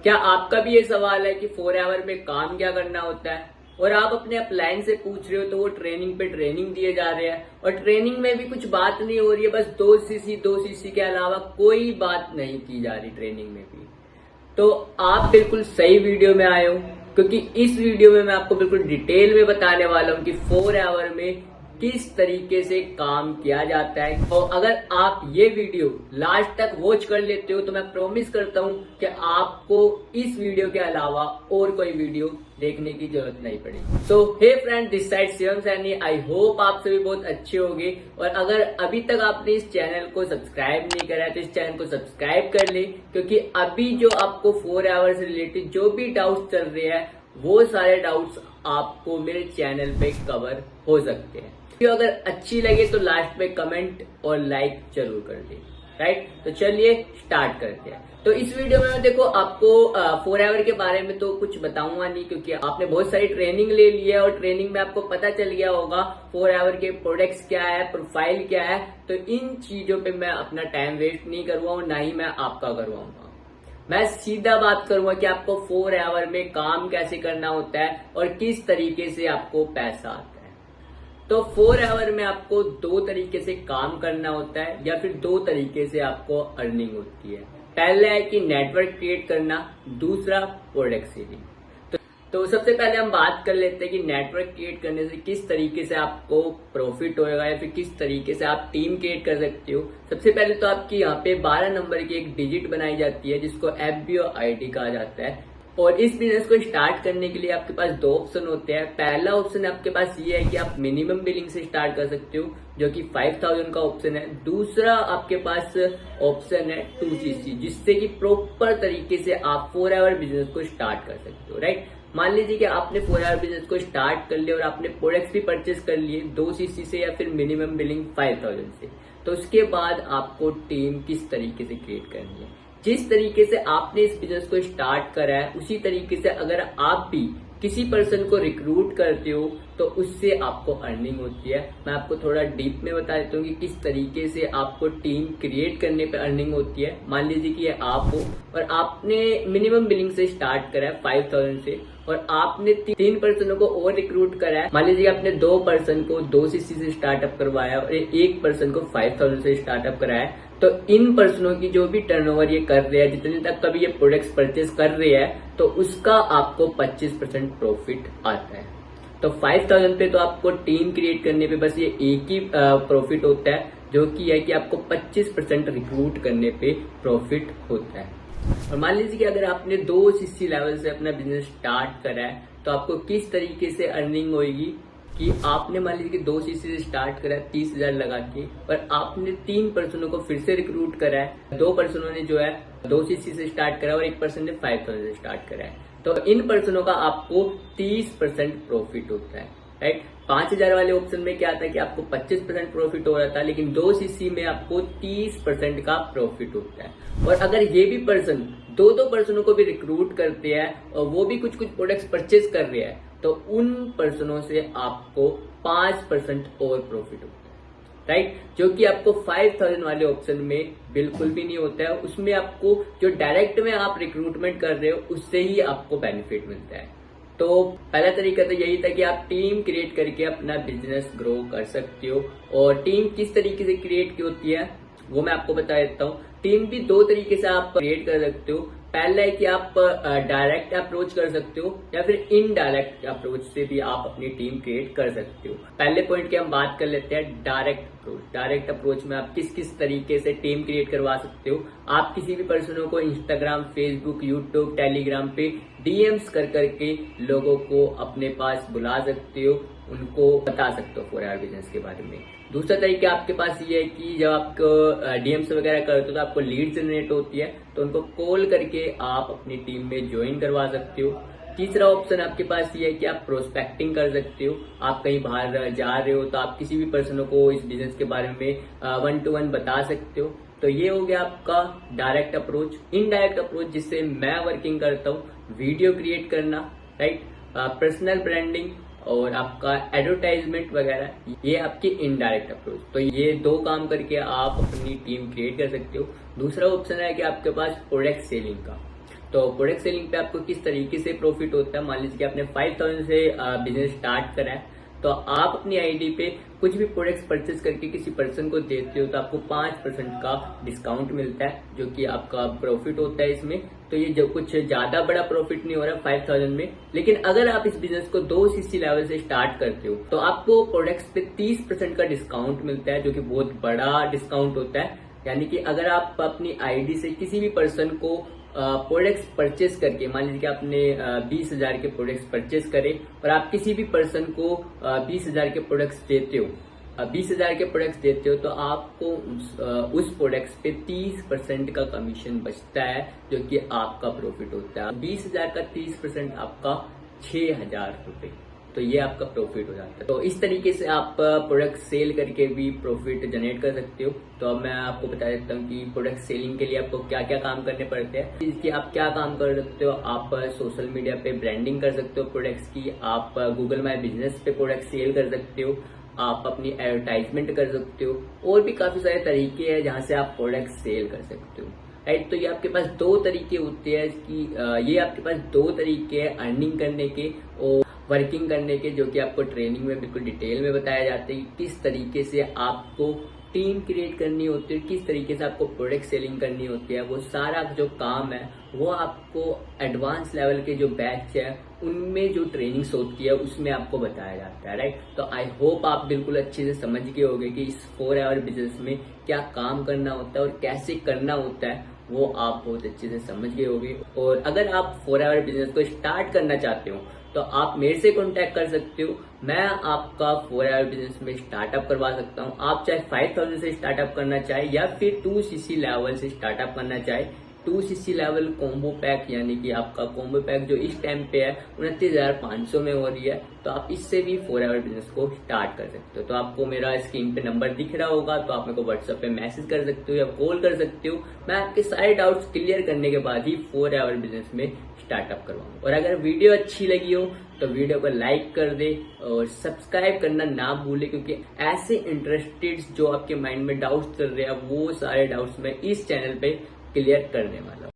क्या आपका भी ये सवाल है कि 4 आवर में काम क्या करना होता है और आप अपने अपलाइन से पूछ रहे हो तो वो ट्रेनिंग पे ट्रेनिंग दिए जा रहे हैं और ट्रेनिंग में भी कुछ बात नहीं हो रही है, बस 2 सीसी के अलावा कोई बात नहीं की जा रही ट्रेनिंग में भी। तो आप बिल्कुल सही वीडियो में आए हो, क्योंकि इस वीडियो में मैं आपको बिल्कुल डिटेल में बताने वाला हूं कि 4 आवर में किस तरीके से काम किया जाता है। और अगर आप ये वीडियो लास्ट तक वॉच कर लेते हो तो मैं प्रॉमिस करता हूं कि आपको इस वीडियो के अलावा और कोई वीडियो देखने की जरूरत नहीं पड़ेगी। So hey friend, this side Shivam Saini. I hope आप सभी बहुत अच्छे होंगे और अगर अभी तक आपने इस चैनल को सब्सक्राइब नहीं करा है तो इस चैनल को सब्सक्राइब कर ले, क्योंकि अभी जो आपको 4 आवर से रिलेटेड जो भी डाउट्स चल रहे हैं वो सारे डाउट्स आपको मेरे चैनल पे कवर हो सकते हैं। वीडियो अगर अच्छी लगे तो लास्ट में कमेंट और लाइक जरूर कर दे। राइट, तो चलिए स्टार्ट करते हैं। तो इस वीडियो में देखो आपको 4 आवर के बारे में तो कुछ बताऊंगा नहीं, क्योंकि आपने बहुत सारी ट्रेनिंग ले ली है और ट्रेनिंग में आपको पता चल गया होगा 4 आवर के प्रोडक्ट्स क्या है, प्रोफाइल क्या है। तो इन चीजों पे मैं अपना टाइम वेस्ट नहीं करूंगा और ना ही मैं आपका करवाऊंगा। मैं सीधा बात करूंगा कि आपको 4 आवर में काम कैसे करना होता है और किस तरीके से आपको पैसा आता है। तो 4 आवर में आपको 2 तरीके से काम करना होता है या फिर 2 तरीके से आपको अर्निंग होती है। पहला है कि नेटवर्क क्रिएट करना, दूसरा प्रोडक्ट सेलिंग। तो सबसे पहले हम बात कर लेते हैं कि नेटवर्क क्रिएट करने से किस तरीके से आपको प्रॉफिट होएगा या फिर किस तरीके से आप टीम क्रिएट कर सकते हो। सबसे पहले तो आपकी यहाँ पे 12 नंबर की एक डिजिट बनाई जाती है जिसको FBO ID कहा जाता है। और इस बिजनेस को स्टार्ट करने के लिए आपके पास 2 ऑप्शन होते हैं। पहला ऑप्शन आपके पास ये है कि आप मिनिमम बिलिंग से स्टार्ट कर सकते हो, जो कि 5000 का ऑप्शन है। दूसरा आपके पास ऑप्शन है 2CC, जिससे कि प्रॉपर तरीके से आप 4 आवर बिजनेस को स्टार्ट कर सकते हो। राइट, मान लीजिए कि आपने 4 आवर बिजनेस को स्टार्ट कर लिया और आपने प्रोडक्ट्स भी परचेस कर लिए 2CC से या फिर मिनिमम बिलिंग 5000 से। तो उसके बाद आपको टीम किस तरीके से क्रिएट करनी है। जिस तरीके से आपने इस बिजनेस को स्टार्ट करा है उसी तरीके से अगर आप भी किसी पर्सन को रिक्रूट करते हो तो उससे आपको अर्निंग होती है। मैं आपको थोड़ा डीप में बता देता हूँ कि किस तरीके से आपको टीम क्रिएट करने पे अर्निंग होती है। मान लीजिए कि ये आप हो और आपने मिनिमम बिलिंग से स्टार्ट करा है 5000 से और आपने 3 पर्सनों को और रिक्रूट करा है। मान लीजिए आपने 2 पर्सन को 2CC से स्टार्टअप करवाया और 1 पर्सन को 5000 से स्टार्टअप कराया। तो इन पर्सनों की जो भी टर्नओवर ये कर रहे हैं, जितने तक कभी ये प्रोडक्ट्स परचेस कर रहे हैं, तो उसका आपको 25% प्रॉफिट आता है। तो 5000 पे तो आपको टीम क्रिएट करने पे बस ये एक ही प्रॉफिट होता है, जो कि है कि आपको 25% रिक्रूट करने पे प्रॉफिट होता है। और मान लीजिए कि अगर आपने 2CC लेवल से अपना बिजनेस स्टार्ट करा है तो आपको किस तरीके से अर्निंग होगी कि आपने मान लीजिए कि 2CC से स्टार्ट करा है 30,000 लगा के और आपने 3 पर्सनों को फिर से रिक्रूट करा है। 2 पर्सनों ने जो है 2CC से स्टार्ट करा और 1 पर्सन ने 5000 से स्टार्ट करा है। तो इन पर्सनों का आपको 30% प्रॉफिट होता है। राइट, 5000 वाले ऑप्शन में क्या आता है कि आपको 25% प्रॉफिट हो रहा था, लेकिन 2CC में आपको 30% का प्रॉफिट होता है। और अगर ये भी पर्सन 2 पर्सनों को भी रिक्रूट करते हैं और वो भी कुछ प्रोडक्ट्स परचेज कर रहे हैं तो उन पर्सनों से आपको 5% और प्रॉफिट होता है। राइट, जो कि आपको 5000 वाले ऑप्शन में बिल्कुल भी नहीं होता है। उसमें आपको जो डायरेक्ट में आप रिक्रूटमेंट कर रहे हो उससे ही आपको बेनिफिट मिलता है। तो पहला तरीका तो यही था कि आप टीम क्रिएट करके अपना बिजनेस ग्रो कर सकते हो। और टीम किस तरीके से क्रिएट की होती है वो मैं आपको बता देता हूँ। टीम भी 2 तरीके से आप क्रिएट कर सकते हो। पहला है कि आप डायरेक्ट अप्रोच कर सकते हो या फिर इनडायरेक्ट अप्रोच से भी आप अपनी टीम क्रिएट कर सकते हो। पहले पॉइंट की हम बात कर लेते हैं डायरेक्ट अप्रोच। डायरेक्ट अप्रोच में आप किस किस तरीके से टीम क्रिएट करवा सकते हो। आप किसी भी पर्सनों को इंस्टाग्राम, फेसबुक, यूट्यूब, टेलीग्राम पे DMs कर करके लोगों को अपने पास बुला सकते हो, उनको बता सकते हो 4 आवर बिजनेस के बारे में। दूसरा तरीका आपके पास ये है कि जब आपको DMs वगैरह करते हो तो आपको लीड जनरेट होती है, तो उनको कॉल करके आप अपनी टीम में ज्वाइन करवा सकते हो। तीसरा ऑप्शन आपके पास ये है कि आप प्रोस्पेक्टिंग कर सकते हो। आप कहीं बाहर जा रहे हो तो आप किसी भी पर्सन को इस बिजनेस के बारे में 1 to 1 बता सकते हो। तो ये हो गया आपका डायरेक्ट अप्रोच। इनडायरेक्ट अप्रोच जिससे मैं वर्किंग करता हूँ, वीडियो क्रिएट करना, राइट, पर्सनल ब्रांडिंग और आपका एडवर्टाइजमेंट वगैरह, ये आपकी इनडायरेक्ट अप्रोच। तो ये 2 काम करके आप अपनी टीम क्रिएट कर सकते हो। दूसरा ऑप्शन है कि आपके पास प्रोडक्ट सेलिंग का। तो प्रोडक्ट सेलिंग पे आपको किस तरीके से प्रॉफिट होता है, मान लीजिए कि आपने 5000 से बिजनेस स्टार्ट करा है, तो आप अपनी आईडी पे कुछ भी प्रोडक्ट्स परचेस करके किसी पर्सन को देते हो तो आपको 5% का डिस्काउंट मिलता है, जो कि आपका प्रॉफिट होता है इसमें। तो ये जो कुछ ज्यादा बड़ा प्रॉफिट नहीं हो रहा 5000 में, लेकिन अगर आप इस बिजनेस को 2 सीसी लेवल से स्टार्ट करते हो तो आपको प्रोडक्ट्स पे 30% का डिस्काउंट मिलता है, जो कि बहुत बड़ा डिस्काउंट होता है। यानी कि अगर आप अपनी आईडी से किसी भी पर्सन को प्रोडक्ट्स परचेस करके, मान लीजिए कि आपने 20,000 के प्रोडक्ट्स परचेस करे और आप किसी भी पर्सन को 20,000 के प्रोडक्ट्स देते हो, 20,000 के प्रोडक्ट्स देते हो, तो आपको उस प्रोडक्ट्स पे 30% का कमीशन बचता है, जो कि आपका प्रॉफिट होता है। 20,000 का 30% आपका 6,000 रुपए, तो ये आपका प्रॉफिट हो जाता है। तो इस तरीके से आप प्रोडक्ट सेल करके भी प्रॉफिट जनरेट कर सकते हो। तो अब मैं आपको बता देता हूँ कि प्रोडक्ट सेलिंग के लिए आपको क्या क्या काम करने पड़ते हैं। इसकी आप क्या काम कर सकते हो, आप सोशल मीडिया पे ब्रांडिंग कर सकते हो प्रोडक्ट्स की, आप गूगल माई बिजनेस पे प्रोडक्ट सेल कर सकते हो, आप अपनी एडवर्टाइजमेंट कर सकते हो, और भी काफी सारे तरीके हैं जहाँ से आप प्रोडक्ट सेल कर सकते हो। राइट, तो ये आपके पास 2 तरीके होते हैं कि ये आपके पास 2 तरीके हैं अर्निंग करने के और वर्किंग करने के, जो कि आपको ट्रेनिंग में बिल्कुल डिटेल में बताया जाता है कि किस तरीके से आपको टीम क्रिएट करनी होती है, किस तरीके से आपको प्रोडक्ट सेलिंग करनी होती है। वो सारा जो काम है वो आपको एडवांस लेवल के जो बैच है उनमें जो ट्रेनिंग्स होती है उसमें आपको बताया जाता है। राइट, तो आई होप आप बिल्कुल अच्छे से समझ गए होंगे कि इस 4 आवर बिजनेस में क्या काम करना होता है और कैसे करना होता है, वो आप बहुत अच्छे से समझ गए होंगे। और अगर आप 4 आवर बिजनेस को स्टार्ट करना चाहते हो तो आप मेरे से कांटेक्ट कर सकते हो, मैं आपका 4 आवर बिजनेस में स्टार्टअप करवा सकता हूं। आप चाहे 5000 से स्टार्टअप करना चाहे या फिर 2 सीसी लेवल से स्टार्टअप करना चाहे। 2 सीसी लेवल कॉम्बो पैक, यानी कि आपका कॉम्बो पैक जो इस टाइम पे है 29,500 में हो रही है, तो आप इससे भी 4 आवर बिजनेस को स्टार्ट कर सकते हो। तो आपको मेरा स्क्रीन पे नंबर दिख रहा होगा, तो आप मेरे को व्हाट्सएप पे मैसेज कर सकते हो या कॉल कर सकते हो। मैं आपके सारे डाउट्स क्लियर करने के बाद ही 4 आवर बिजनेस में स्टार्टअप करवाऊंगा। और अगर वीडियो अच्छी लगी हो तो वीडियो को लाइक कर दे और सब्सक्राइब करना ना भूले, क्योंकि ऐसे इंटरेस्टेड जो आपके माइंड में डाउट्स चल रहे हैं वो सारे डाउट्स मैं इस चैनल पे क्लियर करने वाला हूँ।